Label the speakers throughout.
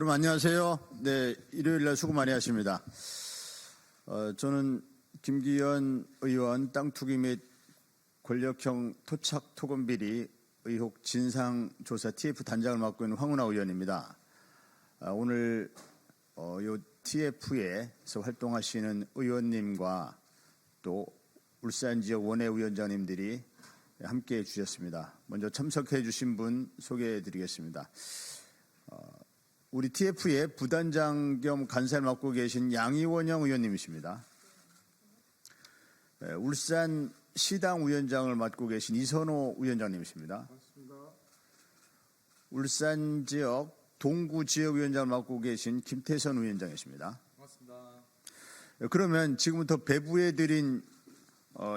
Speaker 1: 여러분 안녕하세요. 네, 일요일날 수고 많이 하십니다. 저는 김기현 의원 땅 투기 및 권력형 토착 토건 비리 의혹 진상조사 TF 단장을 맡고 있는 황운하 의원입니다. 오늘 이 TF에서 활동하시는 의원님과 또 울산 지역 원외위원장님들이 함께해 주셨습니다. 먼저 참석해 주신 분 소개해 드리겠습니다. 우리 TF의 부단장 겸 간사를 맡고 계신 양이원영 의원님이십니다. 울산 시당 위원장을 맡고 계신 이선호 위원장님이십니다.
Speaker 2: 맞습니다.
Speaker 1: 울산 지역 동구 지역위원장을 맡고 계신 김태선 위원장이십니다.
Speaker 2: 맞습니다.
Speaker 1: 그러면 지금부터 배부해 드린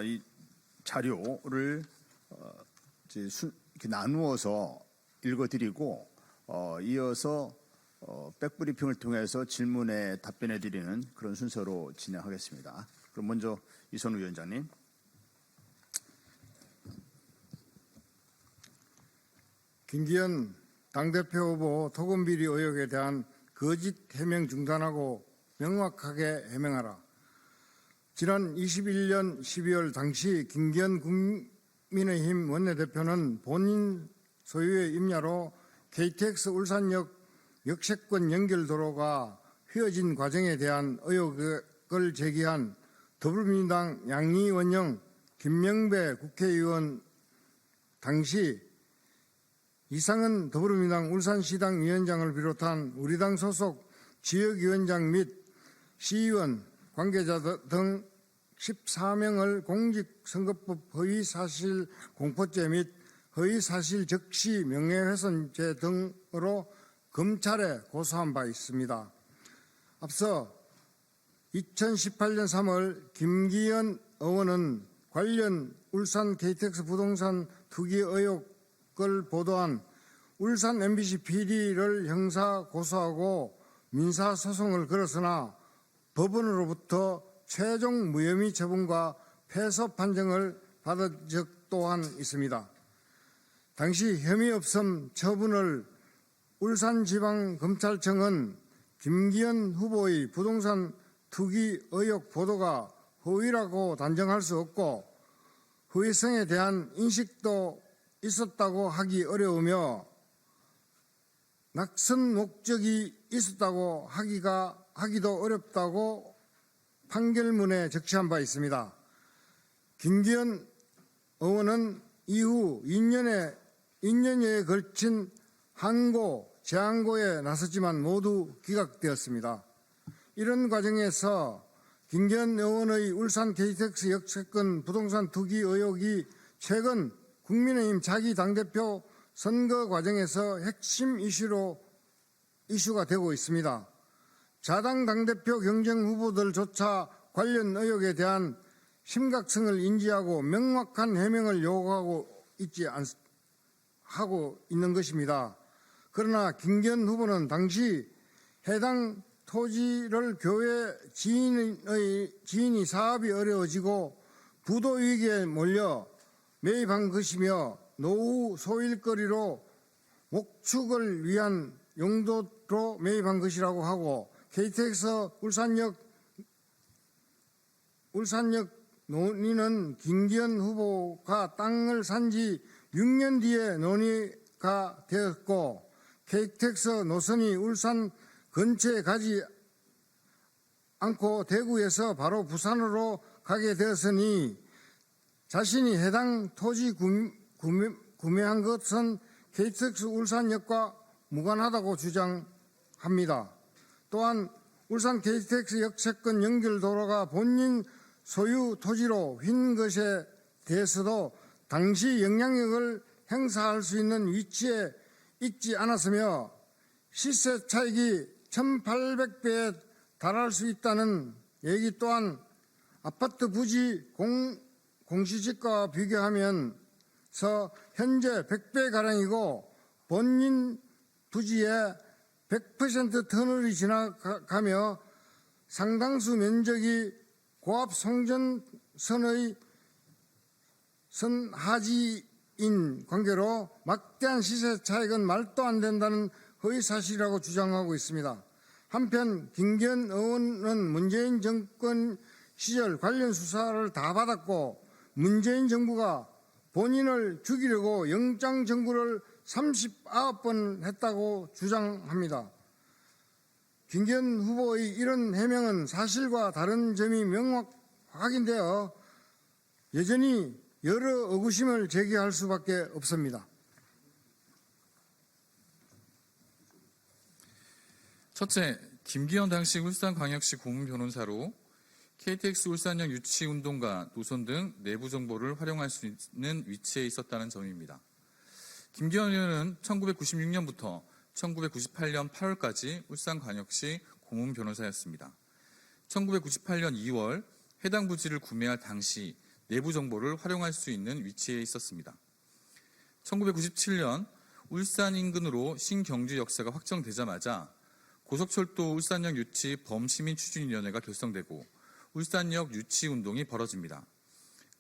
Speaker 1: 이 자료를 이렇게 나누어서 읽어드리고 이어서 백브리핑을 통해서 질문에 답변해 드리는 그런 순서로 진행하겠습니다. 그럼 먼저 이선우 위원장님.
Speaker 2: 김기현 당대표 후보 토건비리 의혹에 대한 거짓 해명 중단하고 명확하게 해명하라. 지난 21년 12월 당시 김기현 국민의힘 원내대표는 본인 소유의 임야로 KTX 울산역 역세권 연결도로가 휘어진 과정에 대한 의혹을 제기한 더불어민주당 양이원영, 김명배 국회의원 당시 이상은 더불어민주당 울산시당 위원장을 비롯한 우리 당 소속 지역위원장 및 시의원, 관계자 등 14명을 공직선거법 허위사실 공포죄 및 허위사실 적시 명예훼손죄 등으로 검찰에 고소한 바 있습니다. 앞서 2018년 3월 김기현 의원은 관련 울산 KTX 부동산 투기 의혹을 보도한 울산 MBC PD를 형사 고소하고 민사 소송을 걸었으나 법원으로부터 최종 무혐의 처분과 패소 판정을 받은 적 또한 있습니다. 당시 혐의 없음 처분을 울산지방검찰청은 김기현 후보의 부동산 투기 의혹 보도가 허위라고 단정할 수 없고 허위성에 대한 인식도 있었다고 하기 어려우며 낙선 목적이 있었다고 하기도 어렵다고 판결문에 적시한 바 있습니다. 김기현 의원은 이후 2년여에 걸친 항고, 재항고에 나섰지만 모두 기각되었습니다. 이런 과정에서 김기현 의원의 울산 KTX 역세권 부동산 투기 의혹이 최근 국민의힘 자기 당대표 선거 과정에서 핵심 이슈가 되고 있습니다. 자당 당대표 경쟁 후보들조차 관련 의혹에 대한 심각성을 인지하고 명확한 해명을 요구하고 있는 것입니다. 그러나 김기현 후보는 당시 해당 토지를 교회 지인이 사업이 어려워지고 부도 위기에 몰려 매입한 것이며 노후 소일거리로 목축을 위한 용도로 매입한 것이라고 하고 KTX 울산역 논의는 김기현 후보가 땅을 산 지 6년 뒤에 논의가 되었고 KTX 노선이 울산 근처에 가지 않고 대구에서 바로 부산으로 가게 되었으니 자신이 해당 토지 구매한 것은 KTX 울산역과 무관하다고 주장합니다. 또한 울산 KTX 역세권 연결도로가 본인 소유 토지로 휜 것에 대해서도 당시 영향력을 행사할 수 있는 위치에 있지 않았으며 시세 차익이 1,800배에 달할 수 있다는 얘기 또한 아파트 부지 공시지가와 비교하면서 현재 100배가량이고 본인 부지에 100% 터널이 지나가며 상당수 면적이 고압 송전선의 선하지인 관계로 막대한 시세 차익은 말도 안 된다는 허위사실이라고 주장하고 있습니다. 한편 김기현 의원은 문재인 정권 시절 관련 수사를 다 받았고 문재인 정부가 본인을 죽이려고 영장 청구를 39번 했다고 주장합니다. 김기현 후보의 이런 해명은 사실과 다른 점이 확인되어 여전히 여러 의구심을 제기할 수밖에 없습니다.
Speaker 3: 첫째, 김기현 당시 울산광역시 고문변호사로 KTX 울산역 유치운동가 노선 등 내부 정보를 활용할 수 있는 위치에 있었다는 점입니다. 김기현 의원은 1996년부터 1998년 8월까지 울산광역시 고문변호사였습니다. 1998년 2월 해당 부지를 구매할 당시 내부 정보를 활용할 수 있는 위치에 있었습니다. 1997년 울산 인근으로 신경주 역사가 확정되자마자 고속철도 울산역 유치 범시민추진위원회가 결성되고 울산역 유치 운동이 벌어집니다.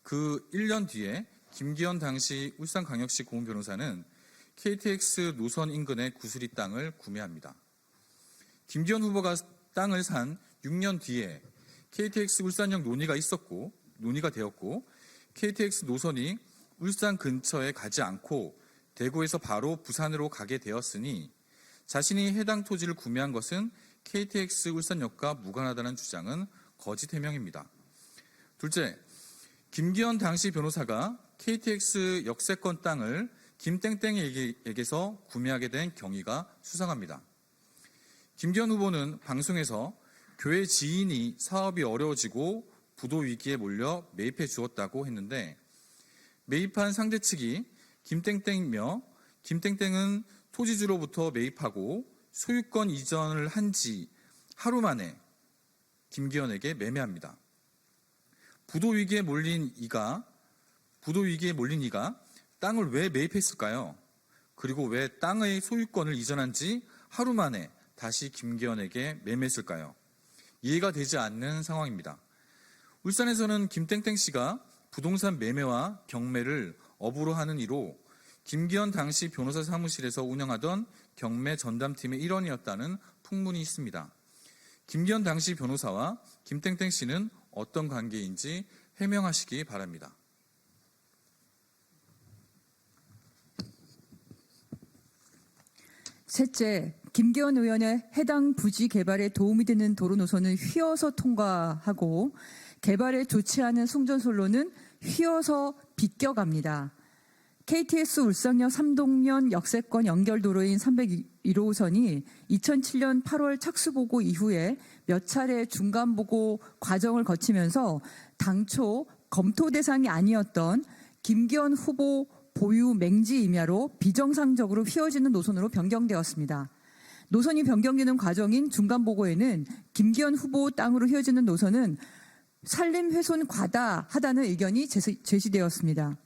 Speaker 3: 그 1년 뒤에 김기현 당시 울산광역시 고문변호사는 KTX 노선 인근의 구수리 땅을 구매합니다. 김기현 후보가 땅을 산 6년 뒤에 KTX 울산역 논의가 되었고 KTX 노선이 울산 근처에 가지 않고 대구에서 바로 부산으로 가게 되었으니 자신이 해당 토지를 구매한 것은 KTX 울산역과 무관하다는 주장은 거짓 해명입니다. 둘째, 김기현 당시 변호사가 KTX 역세권 땅을 김땡땡에게서 구매하게 된 경위가 수상합니다. 김기현 후보는 방송에서 교회 지인이 사업이 어려워지고 부도 위기에 몰려 매입해 주었다고 했는데 매입한 상대 측이 김땡땡이며 김땡땡은 토지주로부터 매입하고 소유권 이전을 한 지 하루 만에 김기현에게 매매합니다. 부도 위기에 몰린 이가 땅을 왜 매입했을까요? 그리고 왜 땅의 소유권을 이전한 지 하루 만에 다시 김기현에게 매매했을까요? 이해가 되지 않는 상황입니다. 울산에서는 김땡땡 씨가 부동산 매매와 경매를 업으로 하는 이로 김기현 당시 변호사 사무실에서 운영하던 경매 전담팀의 일원이었다는 풍문이 있습니다. 김기현 당시 변호사와 김땡땡 씨는 어떤 관계인지 해명하시기 바랍니다.
Speaker 4: 셋째, 김기현 의원의 해당 부지 개발에 도움이 되는 도로 노선은 휘어서 통과하고 개발에 좋지 않은 송전솔로는 휘어서 비껴갑니다. KTX 울산역 3동면 역세권 연결도로인 301호선이 2007년 8월 착수보고 이후에 몇 차례 중간보고 과정을 거치면서 당초 검토 대상이 아니었던 김기현 후보 보유 맹지 임야로 비정상적으로 휘어지는 노선으로 변경되었습니다. 노선이 변경되는 과정인 중간보고에는 김기현 후보 땅으로 휘어지는 노선은 산림훼손 과다하다는 의견이 제시되었습니다.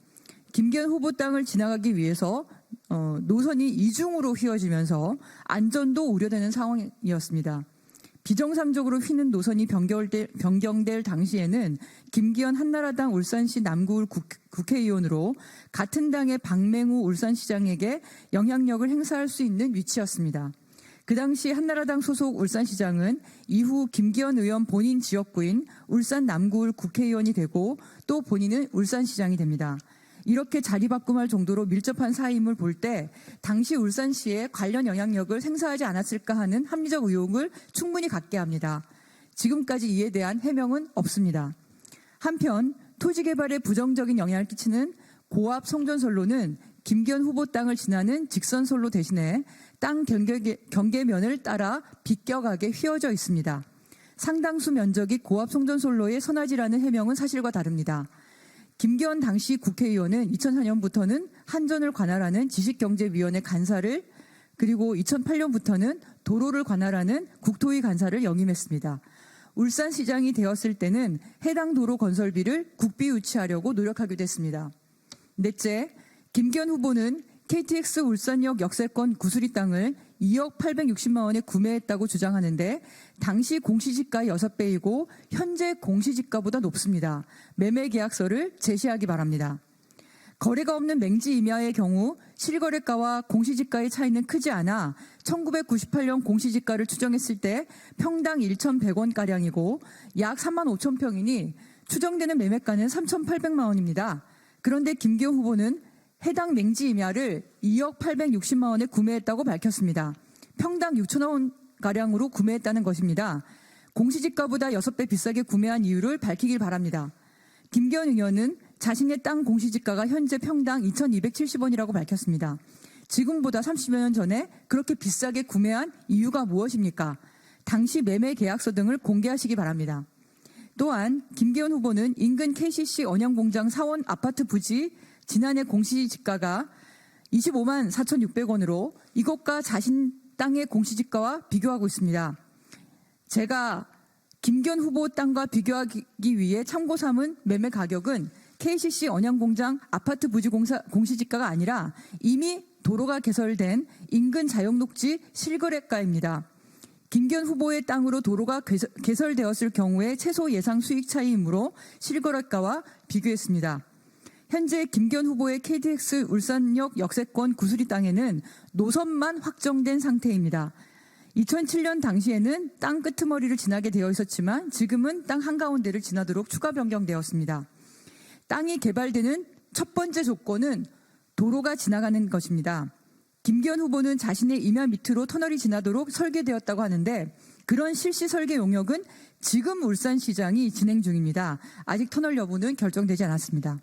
Speaker 4: 김기현 후보 땅을 지나가기 위해서 노선이 이중으로 휘어지면서 안전도 우려되는 상황이었습니다. 비정상적으로 휘는 노선이 변경될 당시에는 김기현 한나라당 울산시 남구을 국회의원으로 같은 당의 박맹우 울산시장에게 영향력을 행사할 수 있는 위치였습니다. 그 당시 한나라당 소속 울산시장은 이후 김기현 의원 본인 지역구인 울산 남구을 국회의원이 되고 또 본인은 울산시장이 됩니다. 이렇게 자리바꿈할 정도로 밀접한 사이임을 볼 때 당시 울산시에 관련 영향력을 행사하지 않았을까 하는 합리적 의혹을 충분히 갖게 합니다. 지금까지 이에 대한 해명은 없습니다. 한편 토지 개발에 부정적인 영향을 끼치는 고압 송전솔로는 김기현 후보 땅을 지나는 직선솔로 대신에 땅 경계면을 따라 비껴가게 휘어져 있습니다. 상당수 면적이 고압 송전솔로의 선화지라는 해명은 사실과 다릅니다. 김기현 당시 국회의원은 2004년부터는 한전을 관할하는 지식경제위원회 간사를 그리고 2008년부터는 도로를 관할하는 국토위 간사를 역임했습니다. 울산시장이 되었을 때는 해당 도로 건설비를 국비 유치하려고 노력하기도 했습니다. 넷째, 김기현 후보는 KTX 울산역 역세권 구수리 땅을 2억 860만 원에 구매했다고 주장하는데 당시 공시지가 6배이고 현재 공시지가보다 높습니다. 매매 계약서를 제시하기 바랍니다. 거래가 없는 맹지 임야의 경우 실거래가와 공시지가의 차이는 크지 않아 1998년 공시지가를 추정했을 때 평당 1,100원가량이고 약 3만 5천 평이니 추정되는 매매가는 3,800만 원입니다. 그런데 김기현 후보는 해당 맹지 임야를 2억 860만 원에 구매했다고 밝혔습니다. 평당 6천 원가량으로 구매했다는 것입니다. 공시지가보다 6배 비싸게 구매한 이유를 밝히길 바랍니다. 김기현 의원은 자신의 땅 공시지가가 현재 평당 2,270원이라고 밝혔습니다. 지금보다 30여 년 전에 그렇게 비싸게 구매한 이유가 무엇입니까? 당시 매매 계약서 등을 공개하시기 바랍니다. 또한 김기현 후보는 인근 KCC 언양공장 사원 아파트 부지 지난해 공시지가가 25만 4,600원으로 이것과 자신 땅의 공시지가와 비교하고 있습니다. 제가 김기현 후보 땅과 비교하기 위해 참고 삼은 매매 가격은 KCC 언양공장 아파트 부지 공시지가가 아니라 이미 도로가 개설된 인근 자영녹지 실거래가입니다. 김기현 후보의 땅으로 도로가 개설되었을 경우에 최소 예상 수익 차이이므로 실거래가와 비교했습니다. 현재 김기현 후보의 KTX 울산역 역세권 구수리 땅에는 노선만 확정된 상태입니다. 2007년 당시에는 땅 끄트머리를 지나게 되어 있었지만 지금은 땅 한가운데를 지나도록 추가 변경되었습니다. 땅이 개발되는 첫 번째 조건은 도로가 지나가는 것입니다. 김기현 후보는 자신의 임야 밑으로 터널이 지나도록 설계되었다고 하는데 그런 실시 설계 용역은 지금 울산시장이 진행 중입니다. 아직 터널 여부는 결정되지 않았습니다.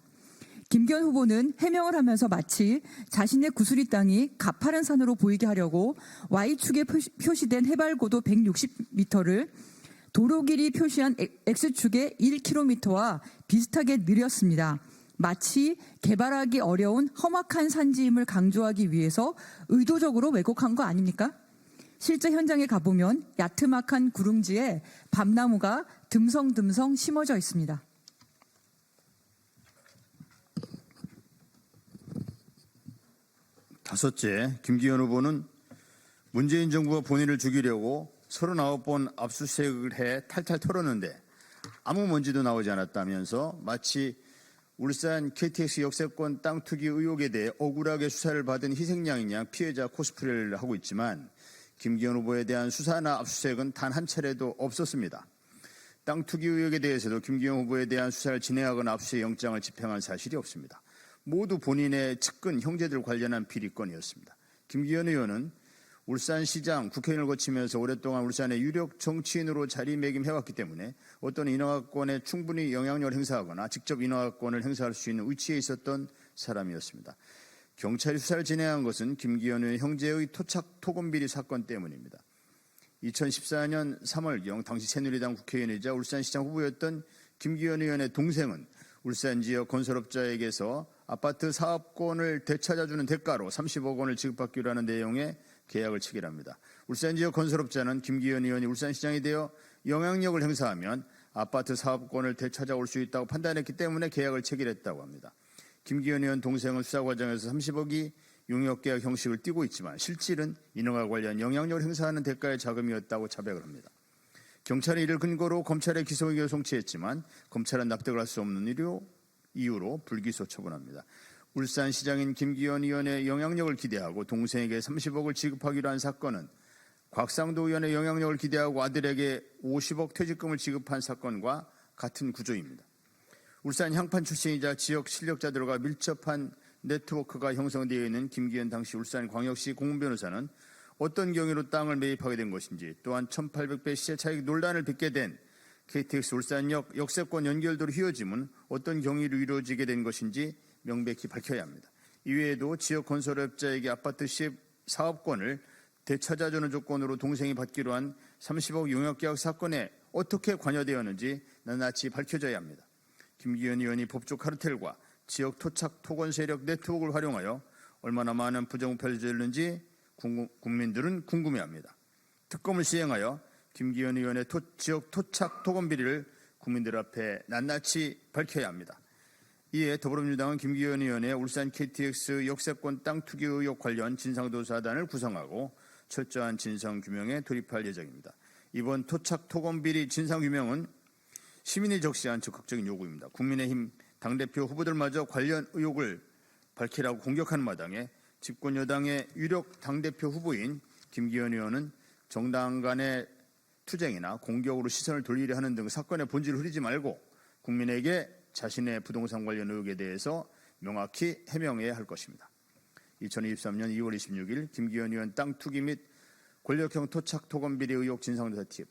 Speaker 4: 김기현 후보는 해명을 하면서 마치 자신의 구수리 땅이 가파른 산으로 보이게 하려고 Y축에 표시된 해발고도 160m를 도로 길이 표시한 X축의 1km와 비슷하게 늘렸습니다. 마치 개발하기 어려운 험악한 산지임을 강조하기 위해서 의도적으로 왜곡한 거 아닙니까? 실제 현장에 가보면 야트막한 구릉지에 밤나무가 듬성듬성 심어져 있습니다.
Speaker 1: 다섯째, 김기현 후보는 문재인 정부가 본인을 죽이려고 39번 압수수색을 해 탈탈 털었는데 아무 먼지도 나오지 않았다면서 마치 울산 KTX 역세권 땅 투기 의혹에 대해 억울하게 수사를 받은 희생양인 양 피해자 코스프레를 하고 있지만 김기현 후보에 대한 수사나 압수수색은 단 한 차례도 없었습니다. 땅 투기 의혹에 대해서도 김기현 후보에 대한 수사를 진행하거나 압수수색 영장을 집행한 사실이 없습니다. 모두 본인의 측근 형제들 관련한 비리건이었습니다. 김기현 의원은 울산시장, 국회의원을 거치면서 오랫동안 울산의 유력 정치인으로 자리매김해왔기 때문에 어떤 인허가권에 충분히 영향력을 행사하거나 직접 인허가권을 행사할 수 있는 위치에 있었던 사람이었습니다. 경찰이 수사를 진행한 것은 김기현 의원의 형제의 토착 토건비리 사건 때문입니다. 2014년 3월경 당시 새누리당 국회의원이자 울산시장 후보였던 김기현 의원의 동생은 울산 지역 건설업자에게서 아파트 사업권을 되찾아주는 대가로 30억 원을 지급받기로 하는 내용의 계약을 체결합니다. 울산 지역 건설업자는 김기현 의원이 울산시장이 되어 영향력을 행사하면 아파트 사업권을 되찾아올 수 있다고 판단했기 때문에 계약을 체결했다고 합니다. 김기현 의원 동생은 수사 과정에서 30억이 용역계약 형식을 띠고 있지만 실질은 인허가 관련 영향력을 행사하는 대가의 자금이었다고 자백을 합니다. 경찰이 이를 근거로 검찰에 기소 의견을 송치했지만 검찰은 납득을 할 수 없는 이유로 불기소 처분합니다. 울산시장인 김기현 의원의 영향력을 기대하고 동생에게 30억을 지급하기로 한 사건은 곽상도 의원의 영향력을 기대하고 아들에게 50억 퇴직금을 지급한 사건과 같은 구조입니다. 울산 향판 출신이자 지역 실력자들과 밀접한 네트워크가 형성되어 있는 김기현 당시 울산광역시 공무변호사는 어떤 경위로 땅을 매입하게 된 것인지 또한 1800배 시세 차익 논란을 빚게 된 KTX 울산역 역세권 연결도로 휘어짐은 어떤 경위로 이루어지게 된 것인지 명백히 밝혀야 합니다. 이외에도 지역 건설업자에게 아파트 시입 사업권을 되찾아주는 조건으로 동생이 받기로 한 30억 용역계약 사건에 어떻게 관여되었는지 낱낱이 밝혀져야 합니다. 김기현 의원이 법조 카르텔과 지역 토착 토건 세력 네트워크를 활용하여 얼마나 많은 부정부패를 저질렀는지 국민들은 궁금해합니다. 특검을 시행하여 김기현 의원의 지역 토착 토건 비리를 국민들 앞에 낱낱이 밝혀야 합니다. 이에 더불어민주당은 김기현 의원의 울산 KTX 역세권 땅 투기 의혹 관련 진상조사단을 구성하고 철저한 진상규명에 돌입할 예정입니다. 이번 토착 토건 비리 진상규명은 시민이 적시한 적극적인 요구입니다. 국민의힘 당대표 후보들마저 관련 의혹을 밝히라고 공격하는 마당에 집권 여당의 유력 당대표 후보인 김기현 의원은 정당 간의 투쟁이나 공격으로 시선을 돌리려 하는 등 사건의 본질을 흐리지 말고 국민에게 자신의 부동산 관련 의혹에 대해서 명확히 해명해야 할 것입니다. 2023년 2월 26일 김기현 의원 땅 투기 및 권력형 토착 토건 비리 의혹 진상조사 TF